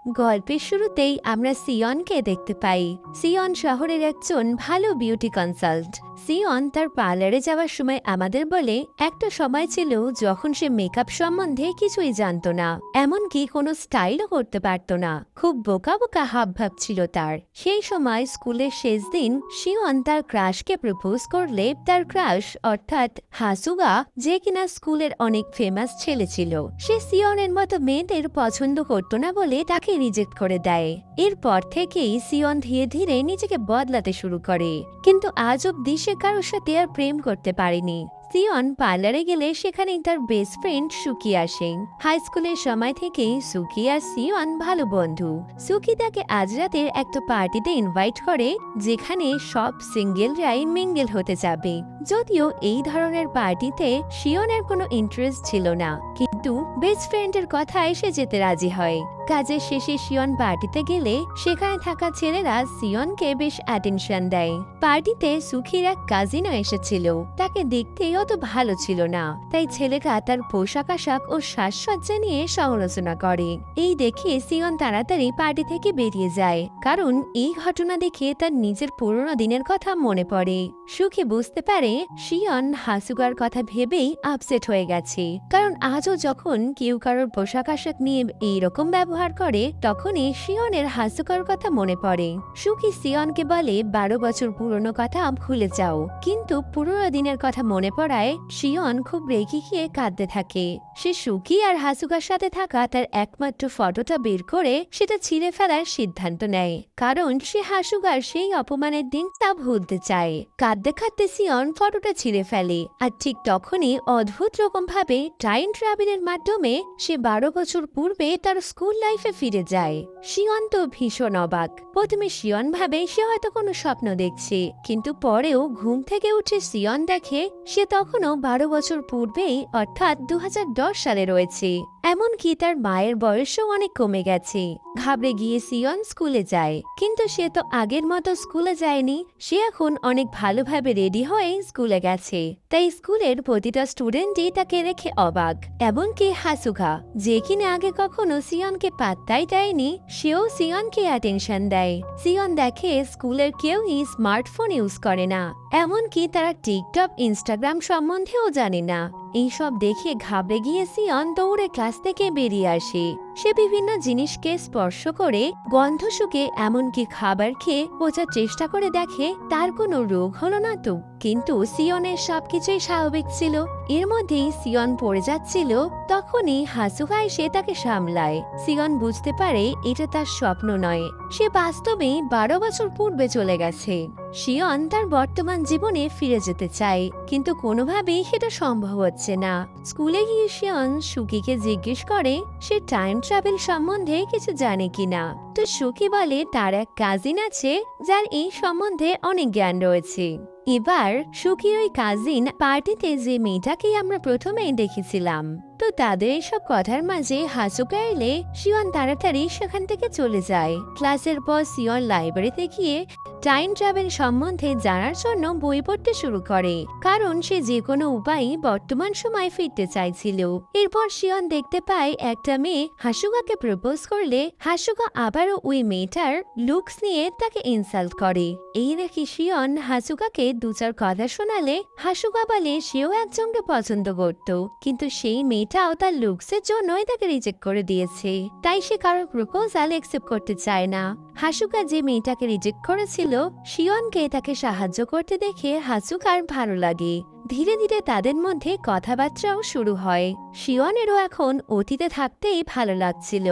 গল্পের শুরুতেই আমরা সিয়নকে দেখতে পাই। সিয়ন শহরের একজন ভালো বিউটি কনসাল্ট। সিয়ন তার পার্লারে যাওয়ার সময় আমাদের বলে একটা সময় ছিল যখন সে মেকআপ সম্বন্ধে কিছুই জানত না, এমনকি কোনো স্টাইলও করতে পারত না। খুব বোকা বোকা হাবভাব ছিল তার। সেই সময় স্কুলের শেষ দিন সিয়ন তার ক্রাশকে প্রপোজ করলে তার ক্রাশ অর্থাৎ হাসুগা, যে কিনা স্কুলের অনেক ফেমাস ছেলে ছিল, সে সিয়নের মতো মেয়েদের পছন্দ করত না বলে তাকে রিজেক্ট করে দেয়। এরপর থেকেই সিয়ন ধীরে ধীরে নিজেকে বদলাতে শুরু করে, কিন্তু আজ অব্দি সে কারোর সাথে আর প্রেম করতে পারেনি। সিয়ন পার্লারে গেলে সেখানেই তার বেস্ট ফ্রেন্ড সুকি আসে। হাই স্কুলের সময় থেকেই সুকি আর সিয়ন ভালো বন্ধু। সুকি তাকে আজ রাতের একটা পার্টিতে ইনভাইট করে, যেখানে সব সিঙ্গেলরাই মিঙ্গেল হতে যাবে। যদিও এই ধরনের পার্টিতে সিয়নের কোনো ইন্টারেস্ট ছিল না, কিন্তু বেস্ট ফ্রেন্ডের কথায় সে যেতে রাজি হয়। কাজের শেষে সিয়ন পার্টিতে গেলে সেখানে থাকা ছেলেরা সিয়নকে বেশ অ্যাটেনশন দেয়। পার্টিতে সুখির এক কাজিনও এসেছিল। তাকে দেখতে অত ভালো ছিল না, তাই ছেলেরা তার পোশাক আশাক ও সাজসজ্জা নিয়ে সমালোচনা করে। এই দেখে সিয়ন তাড়াতাড়ি পার্টি থেকে বেরিয়ে যায়, কারণ এই ঘটনা দেখে তার নিজের পুরনো দিনের কথা মনে পড়ে। সুখী বুঝতে পারে সিয়ন হাসুগার কথা ভেবেই আপসেট হয়ে গেছে, কারণ আজও যখন কেউ কারোর পোশাক আশাক নিয়ে এইরকম ব্যবহার করে তখনই সিয়নের হাসুগার কথা মনে পড়ে। সুখী সিয়নকে বলে 12 বছর পুরনো কথা ভুলে যাও, কিন্তু পুরনো দিনের কথা মনে পড়ায় সিয়ন খুব রেগে গিয়ে কাঁদতে থাকে। সে সুখী আর হাসুগার সাথে থাকা তার একমাত্র ফটোটা বের করে সেটা ছিঁড়ে ফেলার সিদ্ধান্ত নেয়, কারণ সে হাসুগার সেই অপমানের দিন তা ভুলতে চায়। কাঁদতে কাঁদতে সিয়ন ফটোটা ছিঁড়ে ফেলে, আর ঠিক তখনই অদ্ভুত রকম ভাবে টাইম ট্রাভেলের মাধ্যমে সে 12 বছর পূর্বে তার স্কুল লাইফে ফিরে যায়। সিয়ন তো ভীষণ অবাক। প্রথমে সিয়ন ভাবে সে হয়তো কোনো স্বপ্ন দেখছে, কিন্তু পরেও ঘুম থেকে উঠে সিয়ন দেখে সে তখনও 12 বছর পূর্বেই অর্থাৎ 2010 সালে রয়েছে। এমনকি তার মায়ের বয়সও অনেক কমে গেছে। ঘাবড়ে গিয়ে সিয়ন স্কুলে যায়, কিন্তু সে তো আগের মতো স্কুলে যায়নি। সে এখন অনেক ভালোভাবে রেডি হয়ে স্কুলে গেছে, তাই স্কুলের প্রতিটা স্টুডেন্টই তাকে রেখে অবাক। এমনকি হাসুগা, যে কিনা আগে কখনো সিয়নকে পাত্তাই দেয়নি, সেও সিয়নকে অ্যাটেনশন দেয়। সিয়ন দেখে স্কুলের কেউই স্মার্টফোন ইউজ করে না, এমনকি তারা টিকটক ইনস্টাগ্রাম সম্বন্ধেও জানে না। এইসব দেখে ঘাবড়ে গিয়ে সিয়ন দৌড়ে ক্লাস থেকে বেরিয়ে আসে। সে বিভিন্ন জিনিসকে স্পর্শ করে, গন্ধ শুকে, এমনকি খাবার খেয়ে বোঝার চেষ্টা করে দেখে তার কোনো রোগ হলো না তো। কিন্তু সিয়নের সবকিছুই স্বাভাবিক ছিল। এর মধ্যেই সিয়ন পড়ে যাচ্ছিল, তখনই হাসুগা এসে তাকে সামলায়। সিয়ন বুঝতে পারে এটা তার স্বপ্ন নয়, সে বাস্তবে 12 বছর পূর্বে চলে গেছে। সিয়ন তার বর্তমান জীবনে ফিরে যেতে চায়, কিন্তু কোনোভাবেই সেটা সম্ভব হচ্ছে না। স্কুলে গিয়ে সিয়ন সুকিকে জিজ্ঞেস করে সে টাইম ট্রাভেল সম্বন্ধে কিছু জানে কিনা। তো সুকি বলে তার এক কাজিন আছে যার এই সম্বন্ধে অনেক জ্ঞান রয়েছে। এবার সুখী ওই কাজিন পার্টিতে যে মেয়েটাকেই আমরা প্রথমেই দেখেছিলাম, তো তাদের এসব কথার মাঝে হাসুগা এলে সিয়ন তাড়াতাড়ি সেখান থেকে চলে যায়। ক্লাসের পর সিয়ন লাইব্রেরিতে গিয়ে টাইম ট্রাভেল সম্বন্ধে জানার জন্য বই পড়তে শুরু করে, কারণ সে যে কোনো উপায়ে বর্তমান সময় ফিরতে চাইছিল। এরপর সিয়ন দেখতে পায় একটা মেয়ে হাসুগাকে প্রপোজ করলে হাসুগা আবারও ওই মেয়েটার লুকস নিয়ে তাকে ইনসাল্ট করে। এই দেখি সিয়ন হাসুগাকে 2-4 কথা শোনালে হাসুগা বলে সেও একজনকে পছন্দ করত, কিন্তু সেই মেয়েটাও তার লুকসের জন্যই তাকে রিজেক্ট করে দিয়েছে, তাই সে কারোর প্রপোজাল একসেপ্ট করতে চায় না। হাসুগা যে মেয়েটাকে রিজেক্ট করেছিল সিয়নকে তাকে সাহায্য করতে দেখে হাসুগার ভালো লাগে। ধীরে ধীরে তাদের মধ্যে কথাবার্তাও শুরু হয়। সিয়নেরও এখন অতীতে থাকতেই ভালো লাগছিল,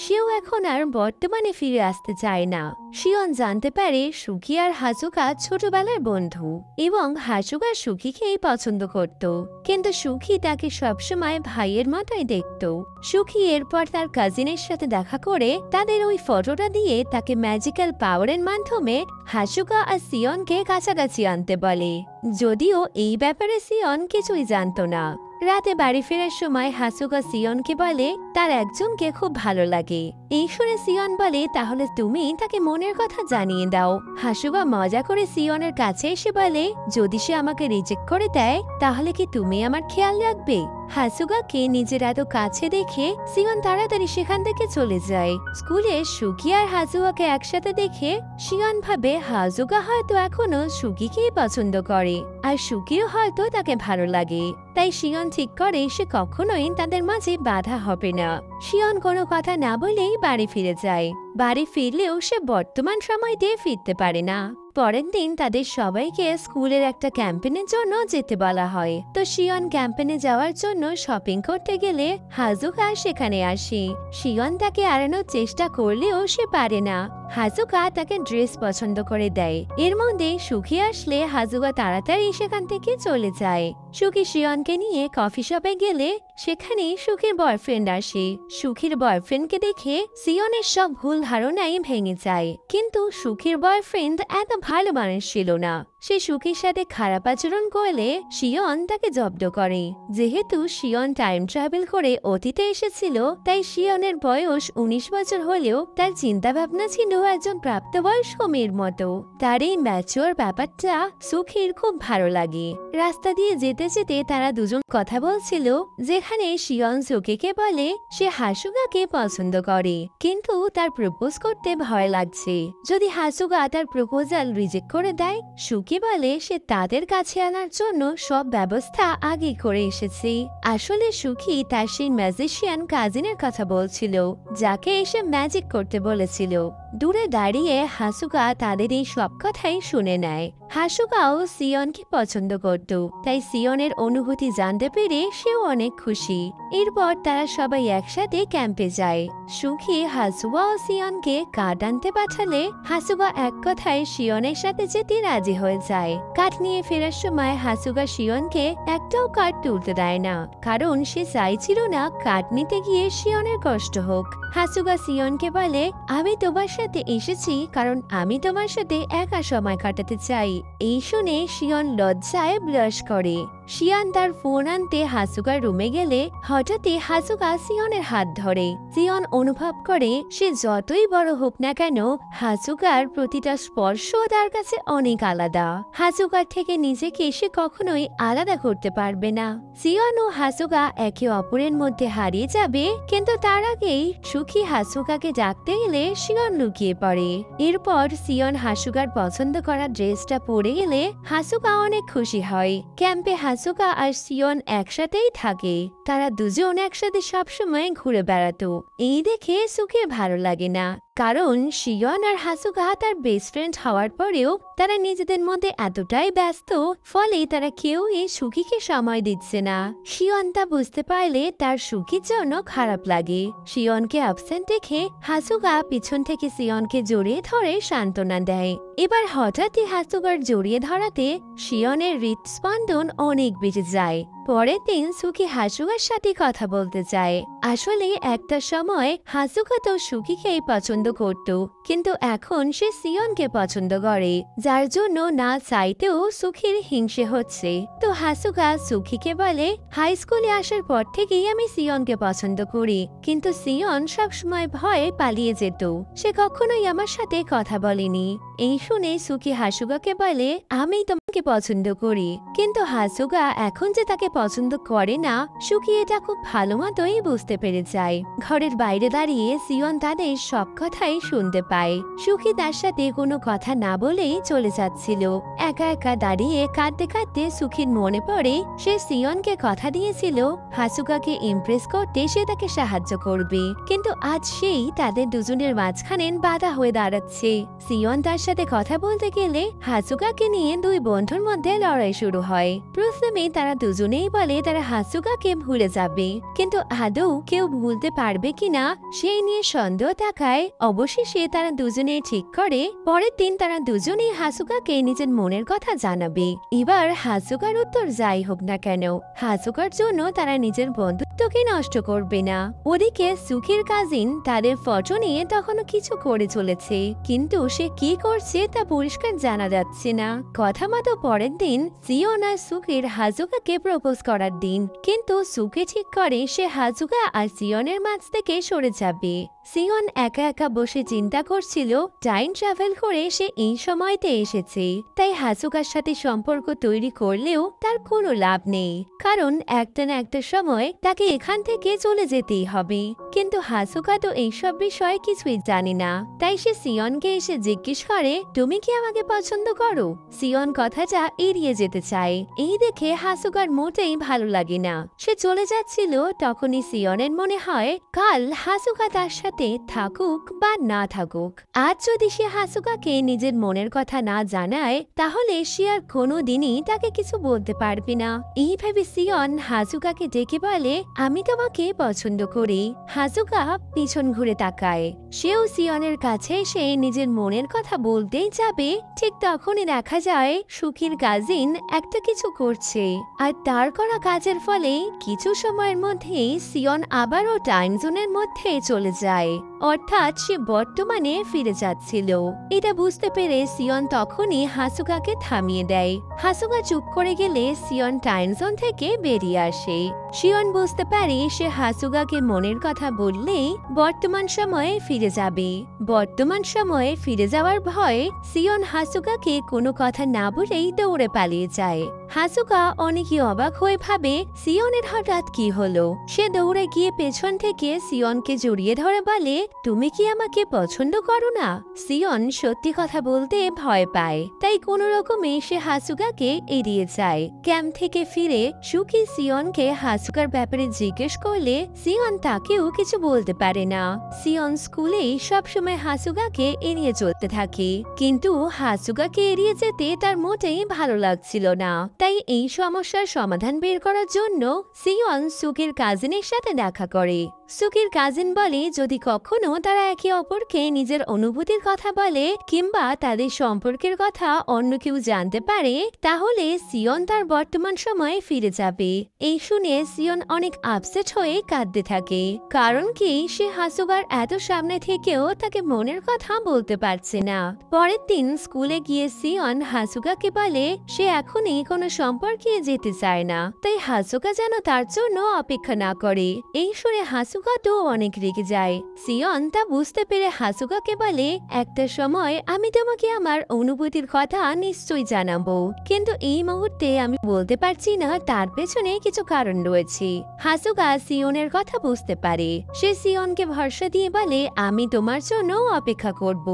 সেও এখন আর বর্তমানে ফিরে আসতে চায় না। সিয়ন জানতে পারে সুখী আর হাসুগা ছোটবেলার বন্ধু, এবং হাসুগা সুখীকেই পছন্দ করত, কিন্তু সুখী তাকে সবসময় ভাইয়ের মতোই দেখত। সুখী এরপর তার কাজিনের সাথে দেখা করে তাদের ওই ফটোটা দিয়ে তাকে ম্যাজিক্যাল পাওয়ারের মাধ্যমে হাসুগা আর সিয়নকে কাছাকাছি আনতে বলে, যদিও এই ব্যাপারে সিয়ন কিছুই জানত না। রাতে বাড়ি ফেরার সময় হাসুগা সিয়নকে বলে তার একজনকে খুব ভালো লাগে। এই শুনে সিয়ন বলে তাহলে তুমি তাকে মনের কথা জানিয়ে দাও। হাসুগা মজা করে সিয়নের কাছে এসে বলে যদি সে আমাকে রিজেক্ট করে দেয় তাহলে কি তুমি আমার খেয়াল রাখবে? হাসুগাকে নিজের এত কাছে দেখে সিয়ন তাড়াতাড়ি সেখান থেকে চলে যায়। স্কুলে সুকি আর হাজুয়াকে একসাথে দেখে সিয়ন ভাবে হাজুগা হয়তো এখনো সুকিকেই পছন্দ করে আর সুকিও হয়তো তাকে ভালো লাগে। তাই সিয়ন ঠিক করে সে কখনোই তাদের মাঝে বাধা হবে না। সিয়ন কোনো কথা না বলেই বাড়ি ফিরে যায়। বাড়ি ফিরলেও সে বর্তমান সময়তে ফিরতে পারে না। পরের দিন তাদের সবাইকে স্কুলের একটা ক্যাম্পেনের জন্য যেতে বলা হয়। তো সিয়ন ক্যাম্পেনে যাওয়ার জন্য শপিং করতে গেলে হাজুকা সেখানে আসে। সিয়ন তাকে এড়ানোর চেষ্টা করলেও সে পারে না। হাজুকা তাকে ড্রেস পছন্দ করে দেয়। এর মধ্যে সুখী আসলে হাজুকা তাড়াতাড়ি সেখান থেকে চলে যায়। সুখী সিয়নকে নিয়ে কফি শপে গেলে সেখানে সুখীর বয়ফ্রেন্ড আসে। সুখীর বয়ফ্রেন্ডকে দেখে সিয়নের সব ভুল ধারণাই ভেঙে যায়। কিন্তু সুখীর বয়ফ্রেন্ড এত ভালো মানুষ ছিল না। সে সুখীর সাথে খারাপ আচরণ করলে সিয়ন তাকে জব্দ করে। যেহেতু সিয়ন টাইম ট্রাভেল করে অতীতে এসেছিল, তাই সিয়নের বয়স 19 বছর হলেও তার চিন্তা ভাবনা ছিল একজন প্রাপ্তবয়স্ক মেয়ের মতো। তার এই ম্যাচিওর ব্যাপারটা সুখীর খুব ভালো লাগে। রাস্তা দিয়ে যেতে যেতে তারা দুজন কথা বলছিল, যেখানে সিয়ন সুখীকে বলে সে হাসুগাকে পছন্দ করে, কিন্তু তার প্রপোজ করতে ভয় লাগছে। যদি হাসুগা তার প্রপোজাল রিজেক্ট করে দেয়, সুখী বলে সে তাদের কাছে আনার জন্য সব ব্যবস্থা আগে করে এসেছে। আসলে সুখী তার সেই ম্যাজিশিয়ান কাজিনের কথা বলছিল, যাকে এসে ম্যাজিক করতে বলেছিল। দূরে দাঁড়িয়ে হাসুগা তাদের এই সব কথাই শুনে নেয়। হাসুগাও সিয়নকে পছন্দ করত, তাই সিয়নের অনুভূতি জানতে পেরে সেও অনেক খুশি। এরপর তারা সবাই একসাথে ক্যাম্পে যায়। সুখী হাসুগা ও সিয়নকে কাঠ আনতে পাঠালে হাসুগা এক কথায় সিয়নের সাথে যেতে রাজি হয়ে যায়। কাঠ নিয়ে ফেরার সময় হাসুগা সিয়নকে একটাও কাঠ তুলতে দেয় না, কারণ সে চাইছিল না কাঠ নিতে গিয়ে সিয়নের কষ্ট হোক। হাসুগা সিয়নকে বলে, আমি তোমার সাথে এসেছি কারণ আমি তোমার সাথে একা সময় কাটাতে চাই। এই শুনে সিয়ন লজ্জায় ব্লাশ করে। সিয়ান তার ফোন আনতে হাসুগার রুমে গেলে হঠাৎই হাসুগা সিয়নের হাত ধরে। সিয়ন অনুভব করে সে যতই বড় হোক না কেন, হাসুগার প্রতিটা স্পর্শ তার কাছে অনেক আলাদা। হাসুগার থেকে নিজেকে সে কখনোই আলাদা করতে পারবে না। সিয়ন ও হাসুগা একে অপরের মধ্যে হারিয়ে যাবে, কিন্তু তার আগেই সুখী হাসুগাকে ডাকতে এলে সিয়ন লুকিয়ে পড়ে। এরপর সিয়ন হাসুগার পছন্দ করা ড্রেসটা পরে এলে হাসুগা অনেক খুশি হয়। ক্যাম্পে হাসুগা আর সিয়ন একসাথেই থাকে। তারা দুজন একসাথে সবসময় ঘুরে বেড়াতো। এই দেখে সুখের ভালো লাগে না, কারণ সিয়ন আর হাসুগা তার বেস্ট ফ্রেন্ড হওয়ার পরেও তারা নিজেদের মধ্যে এতটাই ব্যস্ত, ফলে তারা কেউ এই সুখীকে সময় দিচ্ছে না। সিয়ন তা বুঝতে পারলে তার সুখীর জন্য খারাপ লাগে। সিয়নকে অ্যাবসেন্ট দেখে হাসুগা পিছন থেকে সিয়নকে জড়িয়ে ধরে সান্ত্বনা দেয়। এবার হঠাৎই হাসুগার জড়িয়ে ধরাতে সিয়নের হৃদস্পন্দন অনেক বেড়ে যায়। পরের দিন সুখী হাসুগার সাথে কথা বলতে চায়। আসলে একটা সময় হাসুগা তো সুখীকেই পছন্দ করত, কিন্তু এখন সে সিয়নকে পছন্দ করে, যার জন্য না চাইতেও সুখীর হিংসে হচ্ছে। তো হাসুগা সুখীকে বলে, হাই স্কুলে আসার পর থেকেই আমি সিয়নকে পছন্দ করি, কিন্তু সিয়ন সবসময় ভয়ে পালিয়ে যেত। সে কখনোই আমার সাথে কথা বলেনি। এই শুনে সুখী হাসুগাকে বলে, আমি তোমাকে পছন্দ করি। কিন্তু হাসুগা এখন যে তাকে পছন্দ করে না, সুখী এটা খুব ভালো মতোই বুঝতে পেরে যায়। ঘরের বাইরে দাঁড়িয়ে সিয়ন তাদের সব কথাই শুনতে পায়। সুখী তার সাথে কোনো কথা না বলেই চলে যাচ্ছিল। একা একা দাঁড়িয়ে কাঁদতে কাঁদতে সুখীর মনে পড়ে সে সিয়নকে কথা দিয়েছিল হাসুগাকে ইমপ্রেস করতে সে তাকে সাহায্য করবে, কিন্তু আজ সেই তাদের দুজনের মাঝখানে বাধা হয়ে দাঁড়াচ্ছে। সিয়ন তার সাথে কথা বলতে গেলে হাসুগাকে নিয়ে দুই বন্ধুর মধ্যে লড়াই শুরু হয়। প্রথমে তারা দুজনেই বলে তারা হাসুগাকে ভুলে যাবে, কিন্তু আদৌ কেউ ভুলতে পারবে কিনা সেই নিয়ে সন্দেহ থাকায় অবশেষে তারা দুজনেই ঠিক করে পরের দিন তারা দুজনেই হাসুগাকে নিজের মনের কথা জানাবে। এবার হাসুগার উত্তর যাই হোক না কেন, হাসুগার জন্য তারা নিজের বন্ধুত্বকে নষ্ট করবে না। ওদিকে সুখীর কাজিন তাদের ফটো নিয়ে তখনও কিছু করে চলেছে, কিন্তু সে কি করছে তা পরিষ্কার জানা যাচ্ছে না। কথা মতো পরের দিন সিয়ন আর সুখীর হাসুগাকে প্রপোজ করার দিন, কিন্তু সুখী ঠিক করে সে হাসুগা আর সিয়নের মাঝ থেকে সরে যাবে। সিয়ন একা একা বসে চিন্তা করছিল টাইম ট্রাভেল করে সে এই সময়তে এসেছে, তাই হাসুকার সাথে সম্পর্ক তৈরি করলেও তার কোনো লাভ নেই, কারণ একটা না একটা সময় তাকে এখান থেকে চলে যেতেই হবে। কিন্তু হাসুকা তো এইসব বিষয়ে কিছুই জানে না, তাই সে সিয়নকে এসে জিজ্ঞেস করে, তুমি কি আমাকে পছন্দ করো? সিয়ন কথাটা এড়িয়ে যেতে চায়। এই দেখে হাসুকার মোটেই ভালো লাগে না। সে চলে যাচ্ছিল, তখনই সিয়নের মনে হয় কাল হাসুকা তার সাথে থাকুক বা না থাকুক, আজ যদি সে হাসুকাকে নিজের মনের কথা না জানায় তাহলে সে আর কোনোদিনই তাকে কিছু বলতে পারবে না। এই ভেবে সিয়ন হাসুকাকে ডেকে বলে, আমি তোমাকে পছন্দ করি। হাসুকা পিছন ঘুরে তাকায়। সেও সিয়নের কাছে এসে নিজের মনের কথা বলতেই যাবে, ঠিক তখনই দেখা যায় সুখীর কাজিন একটা কিছু করছে, আর তার করা কাজের ফলে কিছু সময়ের মধ্যেই সিয়ন আবারও টাইম জোনের মধ্যে চলে যায়, অর্থাৎ সে বর্তমানে ফিরে যাচ্ছিল। এটা বুঝতে পেরে সিয়ন তখনই হাসুকাকে থামিয়ে দেয়। হাসুকা চুপ করে গেলে সিয়ন টাইম জোন থেকে বেরিয়ে আসে। সিয়ন বুঝতে পারে সে হাসুকাকে মনের কথা বললেই বর্তমান সময়ে ফিরে যাবে। বর্তমান সময়ে ফিরে যাওয়ার ভয়ে সিয়ন হাসুকাকে কোনো কথা না বলেই দৌড়ে পালিয়ে যায়। হাসুকা অনেকই অবাক হয়ে ভাবে সিয়নের হঠাৎ কি হলো। সে দৌড়ে গিয়ে পেছন থেকে সিয়নকে জড়িয়ে ধরে বলে, তুমি কি আমাকে পছন্দ করো না? সিয়ন সত্যি কথা বলতে ভয় পায়, তাই কোনো রকমে সে হাসুকাকে এড়িয়ে যায়। ক্যাম্প থেকে ফিরে সুখী সিয়নকে হাসুকার ব্যাপারে জিজ্ঞেস করলে সিয়ন তাকেও কিছু বলতে পারে না। সিয়ন স্কুলেই সবসময় হাসুকাকে এড়িয়ে চলতে থাকে, কিন্তু হাসুকাকে এড়িয়ে যেতে তার মোটেই ভালো লাগছিল না। তাই এই সমস্যার সমাধান বের করার জন্য সিয়ন সুখীর কাজিনের সাথে দেখা করে। সুখীর কাজিন বলে যদি কখনো তারা একে অপরকে নিজের অনুভূতির কথা বলে কিংবা তাদের সম্পর্কের কথা অন্য কেউ জানতে পারে তাহলে সিয়ন তার বর্তমান সময়ে ফিরে যাবে। এই শুনে সিয়ন অনেক আপসেট হয়ে কাঁদতে থাকে, কারণ কি সে হাসুকার এত সামনে থেকেও তাকে মনের কথা বলতে পারছে না। পরের দিন স্কুলে গিয়ে সিয়ন হাসুকাকে বলে সে এখনই কোনো সম্পর্কে যেতে চায় না, তাই হাসুকা যেন তার জন্য অপেক্ষা না করে। এই শুনে হাসুকা তো অনেক রেগে যায়। সিয়ন তা বুঝতে পেরে হাসুকাকে বলে, একটা সময় আমি তোমাকে আমার অনুভূতির কথা নিশ্চয়ই জানাবো, কিন্তু এই মুহূর্তে আমি বলতে পারছি না, তার পেছনে কিছু কারণ রয়েছে। হাসুকা সিয়নের কথা বুঝতে পারে। সে সিয়নকে ভরসা দিয়ে বলে, আমি তোমার জন্য অপেক্ষা করব।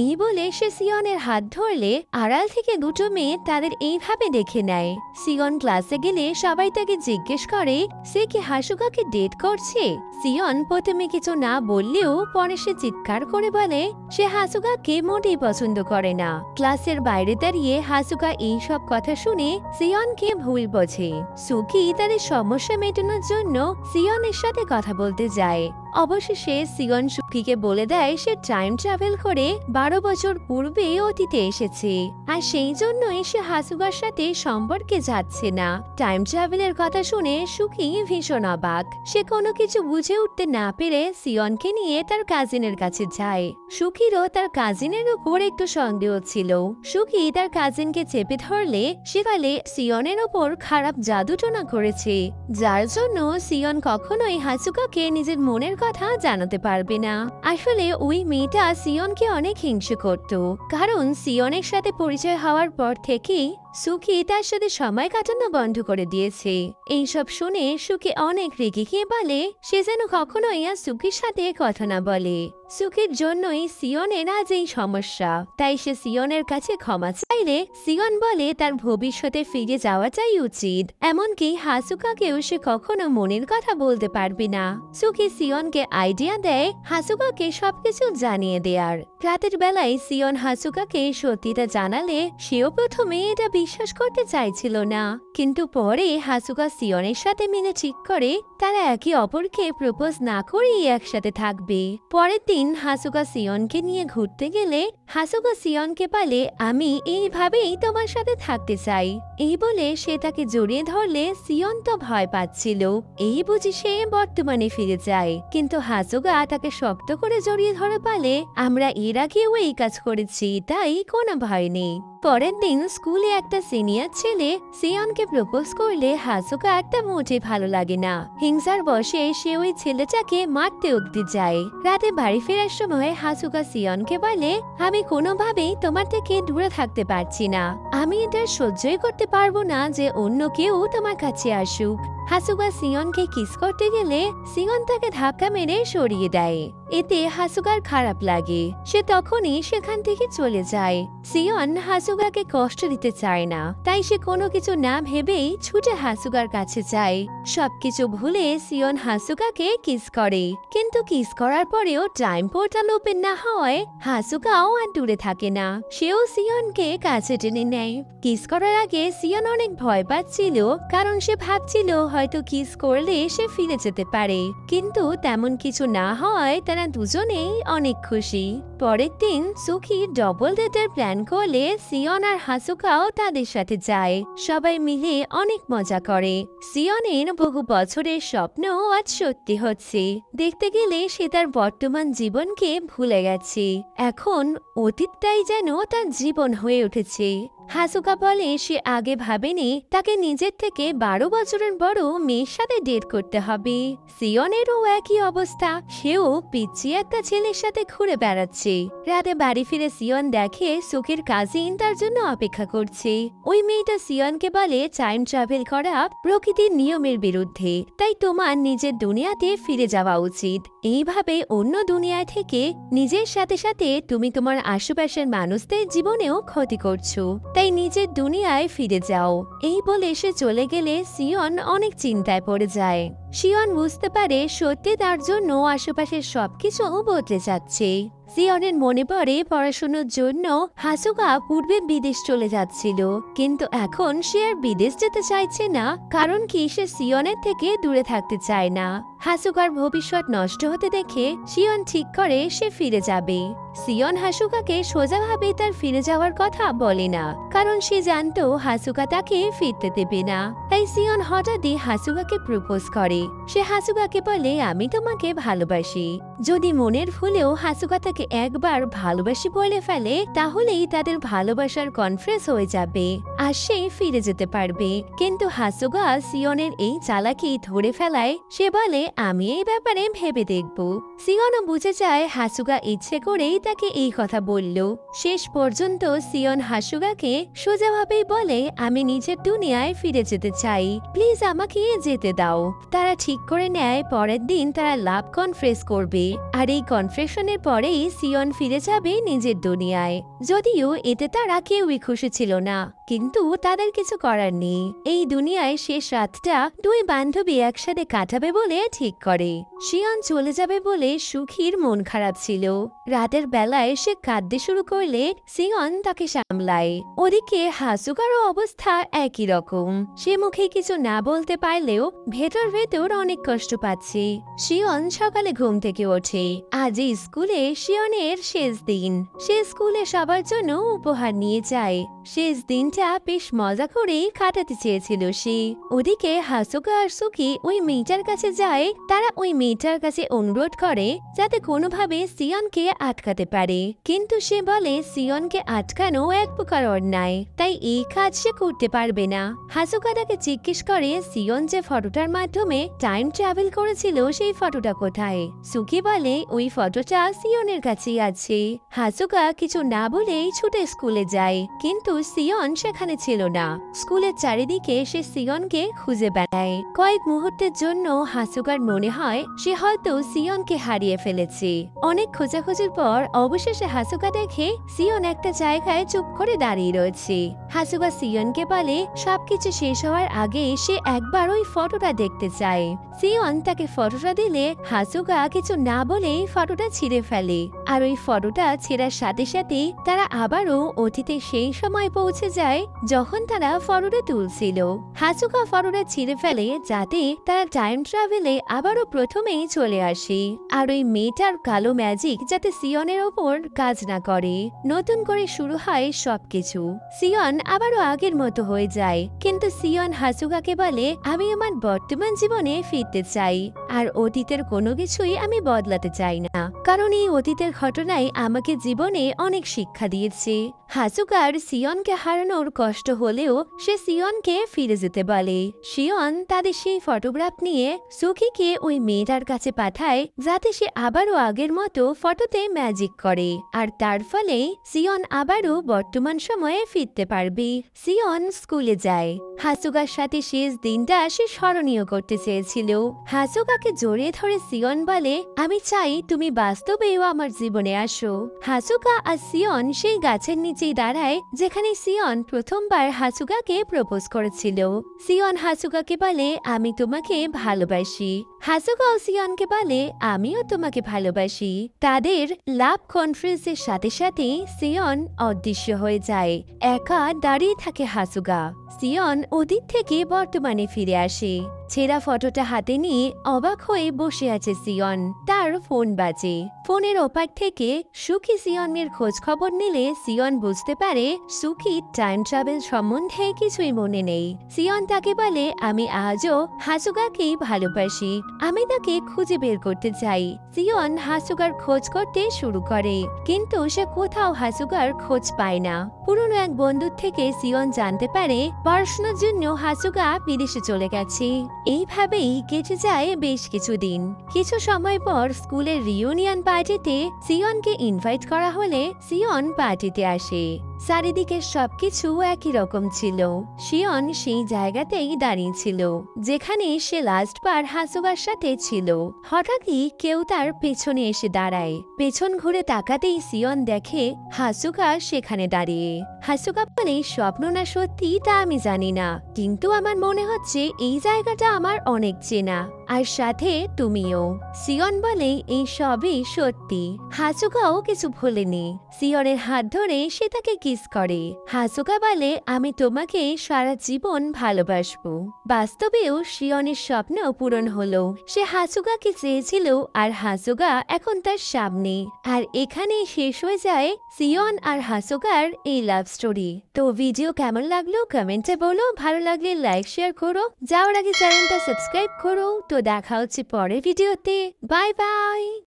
এই বলে সে সিয়নের হাত ধরলে আড়াল থেকে দুটো মেয়ে তাদের এইভাবে দেখে নেয়। সিয়ন ক্লাসে গেলে সবাই তাকে জিজ্ঞেস করে সে কি হাসুকাকে ডেট করছে। সিয়ন প্রথমে কিছু না বললেও পরে সে চিৎকার করে বলে সে হাসুকাকে মোটেই পছন্দ করে না। ক্লাসের বাইরে দাঁড়িয়ে হাসুকা এই সব কথা শুনে সিয়নকে ভুল বোঝে। সুকি তাদের সমস্যা মেটানোর জন্য সিয়নের সাথে কথা বলতে যায়। অবশেষে সিয়ন সুকিকে বলে দেয় সে টাইম ট্রাভেল করে 12 বছর পূর্বে অতীতে এসেছে, আর সেই জন্যই সে হাসুকার সাথে সম্পর্কে যাচ্ছে না। টাইম ট্রাভেলের কথা শুনে সুকি ভীষণ অবাক। সে কোনো কিছু বুঝে উঠতে না পেরে সিয়নকে নিয়ে তার কাজিনের কাছে যায়। সুকিরও তার কাজিনের উপর একটু সন্দেহ ছিল। সুকি তার কাজিনকে চেপে ধরলে সে বলে সিয়নের ওপর খারাপ জাদুটোনা করেছে, যার জন্য সিয়ন কখনোই হাসুকাকে নিজের মনের কথা জানাতে পারবে না। আসলে ওই মেয়েটা সিয়নকে অনেক হিংসে করত, কারণ সিয়নের সাথে পরিচয় হওয়ার পর থেকেই সুকি তার সাথে সময় কাটানো বন্ধ করে দিয়েছে। এইসব শুনে সুকি অনেক রেগে গিয়ে বলে সে যেন কখনোই আর সুকির সাথে কথা না বলে। সুকির জন্যই সিয়নের আজ এই সমস্যা, তাই সে সিয়নের কাছে ক্ষমা চাইলে সিয়ন বলে তার ভবিষ্যতে ফিরে যাওয়াটাই উচিত, এমনকি হাসুকাকেও সে কখনো মনের কথা বলতে পারবে না। সুকি সিয়নকে আইডিয়া দেয় হাসুকাকে সবকিছু জানিয়ে দেয়ার। রাতের বেলায় সিয়ন হাসুকাকে সত্যিটা জানালে সেও প্রথমে এটা বিশ্বাস করতে চাইছিল না, কিন্তু পরে হাসুকা সিয়নের সাথে মিলে ঠিক করে তারা একে অপরকে প্রপোজ না করেই একসাথে থাকবে। পরের দিন হাসুকা সিয়নকে নিয়ে ঘুরতে গেলে হাসুকা সিয়নকে বলে আমি এইভাবেই তোমার সাথে থাকতে চাই। এই বলে সে তাকে জড়িয়ে ধরলে সিয়ন তো ভয় পাচ্ছিল। এই বুঝি সে বর্তমানে ফিরে যায়, কিন্তু হাসুকা তাকে শক্ত করে জড়িয়ে ধরে বলে আমরা এর আগেও এই কাজ করেছি, তাই কোনো ভয় নেই। পরের দিন স্কুলে একটা সিনিয়র ছেলে সিয়নকে প্রপোজ করলে হাসুকা একটা মোটে ভালো লাগে না। হিংসার বশে সে ওই ছেলেটাকে মারতে অব্দি যায়। রাতে বাড়ি ফেরার সময় হাসুকা সিয়নকে বলে, আমি কোনোভাবেই তোমার থেকে দূরে থাকতে পারছি না। আমি এটা সহ্যই করতে পারবো না যে অন্য কেউ তোমার কাছে আসুক। হাসুকা সিয়নকে কিস করতে গেলে সিয়ন তাকে ধাক্কা মেরে সরিয়ে দেয়। এতে হাসুকার খারাপ লাগে। সে তখনই সেখান থেকে চলে যায়। সিয়ন হাসুকাকে কষ্ট দিতে চায় না, তাই সে কোনো কিছু না ভেবেই ছুটে হাসুকার কাছে যায়। সবকিছু ভুলে সিয়ন হাসুকাকে কিস করে, কিন্তু কিস করার পরেও টাইম পোর্টাল ওপেন না হওয়ায় হাসুকাও আর দূরে থাকে না। সেও সিয়নকে কাছে টেনে নেয়। কিস করার আগে সিয়ন অনেক ভয় পাচ্ছিল, কারণ সে ভাবছিল হয়তো কিস করলে সে ফিরে যেতে পারে, কিন্তু তেমন কিছু না হওয়ায় তারা দুজনেই অনেক খুশি। পরের দিন সুখী ডবল ডেটের প্ল্যান করলে সিয়ন আর হাসুকাও তাদের সাথে যায়। সবাই মিলে অনেক মজা করে। সিয়নের বহু বছরের স্বপ্ন আজ সত্যি হচ্ছে। দেখতে গেলে সে তার বর্তমান জীবনকে ভুলে গেছে। এখন অতীতটাই যেন তার জীবন হয়ে উঠেছে। হাসুকা বলে সে আগে ভাবেনি তাকে নিজের থেকে 12 বছরের বড় মেয়ের সাথে ডেট করতে হবে। সিয়নেরও একই অবস্থা, সেও পিচ্চি একটা ছেলের সাথে ঘুরে বেড়াচ্ছে। রাতে বাড়ি ফিরে সিয়ন দেখে সুখের কাজিন তার জন্য অপেক্ষা করছে। ওই মেয়েটা সিয়নকে বলে টাইম ট্রাভেল করা প্রকৃতির নিয়মের বিরুদ্ধে, তাই তোমার নিজের দুনিয়াতে ফিরে যাওয়া উচিত। এইভাবে অন্য দুনিয়া থেকে নিজের সাথে সাথে তুমি তোমার আশেপাশের মানুষদের জীবনেও ক্ষতি করছো, তাই নিজের দুনিয়ায় ফিরে যাও। এই বলে সে চলে গেলে সিয়ন অনেক চিন্তায় পড়ে যায়। সিয়ন বুঝতে পারে সত্যি তার জন্য আশেপাশের সবকিছু বদলে যাচ্ছে। সিয়নের মনে পড়ে পড়াশোনার জন্য হাসুকা পূর্বে বিদেশ চলে যাচ্ছিল, কিন্তু এখন সে আর বিদেশ যেতে চাইছে না, কারণ কি সে সিয়নের থেকে দূরে থাকতে চায় না। হাসুকার ভবিষ্যৎ নষ্ট হতে দেখে সিয়ন ঠিক করে সে ফিরে যাবে। সিয়ন হাসুকাকে সোজাভাবে তার ফিরে যাওয়ার কথা বলে না, কারণ সে জানতো হাসুকা তাকে ফিরতে দেবে না। তাই সিয়ন হঠাৎই হাসুকাকে প্রপোজ করে। সে হাসুকাকে বলে, আমি তোমাকে ভালোবাসি। যদি মনের ভুলেও হাসুকা তাকে একবার ভালোবাসি বলে ফেলে, তাহলেই তাদের ভালোবাসার কনফ্রেস হয়ে যাবে আর সে ফিরে যেতে পারবে। কিন্তু হাসুকা সিয়নের এই চালাকি ধরে ফেলায় সে বলে, আমি এই ব্যাপারে ভেবে দেখব। সিয়নও বুঝে যায় হাসুকা ইচ্ছে করেই তাকে এই কথা বলল। শেষ পর্যন্ত সিয়ন হাসুকাকে সোজাভাবেই বলে, আমি নিজের দুনিয়ায় ফিরে যেতে চাই, প্লিজ আমাকে যেতে দাও। তারা ঠিক করে নেয় পরের দিন তারা লাভ কনফ্রেস করবে, আর এই কনফ্রেশনের পরেই সিয়ন ফিরে যাবে নিজের দুনিয়ায়। যদিও এতে তারা কেউই খুশি ছিল না, কিন্তু তাদের কিছু করার নেই। এই দুনিয়ায় শেষ রাতটা দুই বান্ধবী একসাথে কাটাবে বলে ঠিক করে। সিয়ন চলে যাবে বলে সুখীর মন খারাপ ছিল। রাতের বেলায় সে কাঁদতে শুরু করলে সিয়ন তাকে সামলায়। ওদিকে হাসুকারও অবস্থা একই রকম। সে মুখে কিছু না বলতে পারলেও ভেতর ভেতর অনেক কষ্ট পাচ্ছে। সিয়ন সকালে ঘুম থেকে ওঠে। আজ স্কুলে সিয়নের শেষ দিন। সে স্কুলে সবার জন্য উপহার নিয়ে যায়। শেষ দিনটা বেশ মজা করেই কাটাতে চেয়েছিল সে। ওদিকে হাসুকা আর সুকি ওই মেয়েটার কাছে যায়। তারা ওই মেয়েটার কাছে অনুরোধ করে যাতে কোনোভাবে সিয়নকে আটকাতে পারে, কিন্তু সে বলে সিয়নকে আটকানো এক প্রকার অন্যায়, তাই এই কাজ সে করতে পারবে না। হাসুকা তাকে জিজ্ঞেস করে সিয়ন যে ফটোটার মাধ্যমে টাইম ট্রাভেল করেছিল সেই ফটোটা কোথায়। সুকি বলে ওই ফটোটা সিয়নের কাছেই আছে। হাসুকা কিছু না বলেই ছুটে স্কুলে যায়, কিন্তু সিয়ন সেখানে ছিল না। স্কুলের চারিদিকে সে সিয়নকে খুঁজে বেড়ায়। কয়েক মুহূর্তের জন্য হাসুকার মনে হয় সে হয়তো সিয়নকে হারিয়ে ফেলেছে। অনেক খোঁজাখুঁজির পর অবশেষে হাসুকা দেখে সিয়ন একটা জায়গায় চুপ করে দাঁড়িয়ে রয়েছে। হাসুকা সিয়নকে বলে সবকিছু শেষ হওয়ার আগে সে একবার ওই ফটোটা দেখতে চায়। সিয়ন তাকে ফটোটা দিলে হাসুকা কিছু না বলেই ফটোটা ছিঁড়ে ফেলে, আর ওই ফটোটা ছেঁড়ার সাথে সাথেই তারা আবারও অতীতে সেই সময় পৌঁছে যায় যখন তারা ফটোটা তুলছিল। হাসুকা ফটোটা ছিঁড়ে ফেলে যাতে তারা টাইম ট্রাভেলে আবারও প্রথমেই চলে আসে, আর ওই মেয়েটার কালো ম্যাজিক যাতে সিয়নের ওপর কাজ না করে। নতুন করে শুরু হয় সবকিছু। সিয়ন আবারও আগের মতো হয়ে যায়, কিন্তু সিয়ন হাসুগাকে বলে আমি আমার বর্তমান জীবনে ফিরতে চাই, আর অতীতের কোনো কিছুই আমি বদলাতে চাই না, কারণ এই অতীতের ঘটনাই আমাকে জীবনে অনেক শিক্ষা দিয়েছে। হাসুগার সিয়নকে হারানোর কষ্ট হলেও সে সিয়নকে ফিরে যেতে বলে। সিয়ন তাদের সেই ফটোগ্রাফ নিয়ে সুকিকে ওই মেয়েটার কাছে পাঠায়, যাতে সে আবারও আগের মতো ফটোতে ম্যাজিক করে, আর তার ফলে সিয়ন আবারও বর্তমান সময়ে ফিরতে পারবে। সিয়ন স্কুলে যায়। হাসুগার সাথে শেষ দিনটা সে স্মরণীয় করতে চেয়েছিল। হাসুগাকে জড়িয়ে ধরে সিয়ন বলে আমি চাই তুমি বাস্তবেও আমার জীবনে আসো। হাসুগা আর সিয়ন সেই গাছের নিচেই দাঁড়ায় যেখানে সিয়ন প্রথমবার হাসুগাকে প্রপোজ করেছিল। সিয়ন হাসুগাকে বলে আমি তোমাকে ভালোবাসি। হাসুগাও সিয়নকে বলে আমিও তোমাকে ভালোবাসি। তাদের লাভ কনফারেন্সের সাথে সাথে সিয়ন অদৃশ্য হয়ে যায়। একা দাঁড়িয়ে থাকে হাসুগা। সিয়ন অতীত থেকে বর্তমানে ফিরে আসে। ছেঁড়া ফটোটা হাতে নিয়ে অবাক হয়ে বসে আছে সিয়ন। তার ফোন বাজে। ফোনের ওপার থেকে সুকি সিয়নের খোঁজ খবর নিলে সিয়ন বুঝতে পারে সুকি টাইম ট্রাভেল সম্বন্ধে কিছুই মনে নেই। সিয়ন তাকে বলে আমি আজও হাসুগাকেই ভালোবাসি, আমি তাকে খুঁজে বের করতে চাই। সিয়ন হাসুগার খোঁজ করতে শুরু করে, কিন্তু সে কোথাও হাসুগার খোঁজ পায় না। পুরনো এক বন্ধুর থেকে সিয়ন জানতে পারে পড়াশোনার জন্য হাসুগা বিদেশে চলে গেছে। এইভাবেই কেটে যায় বেশ কিছুদিন। কিছু সময় পর স্কুলের রিউনিয়ন পার্টিতে সিয়নকে ইনভাইট করা হলে সিয়ন পার্টিতে আসে। চারিদিকে সবকিছু একই রকম ছিল। সিয়ন সেই জায়গাতেই দাঁড়িয়ে ছিল যেখানে সে লাস্টবার হাসুগার সাথে ছিল। হঠাৎই কেউ তার পেছনে এসে দাঁড়ায়। পেছন ঘুরে তাকাতেই সিয়ন দেখে হাসুগা সেখানে দাঁড়িয়ে। হাসুগা বলে স্বপ্ন না সত্যি তা আমি জানি না, কিন্তু আমার মনে হচ্ছে এই জায়গাটা আমার অনেক চেনা, আর সাথে তুমিও। সিয়ন বলে এই সবই সত্যি। হাসুগাও কিছু ভোলেনি। সিয়নের হাত ধরে সে তাকে কিস করে। হাসুগা বলে আমি তোমাকে সারা জীবন ভালোবাসবো। বাস্তবেও সিয়নের স্বপ্ন পূরণ হলো। সে হাসুগাকে চেয়েছিল, আর হাসুগা এখন তার সামনে। আর এখানেই শেষ হয়ে যায় সিয়ন আর হাসুগার এই লাভ স্টোরি। তো ভিডিও কেমন লাগলো কমেন্টে বলো। ভালো লাগলে লাইক শেয়ার করো। যাওয়ার আগে চ্যানেলটা সাবস্ক্রাইব করো। তো দেখা হচ্ছে পরের ভিডিওতে। Bye bye.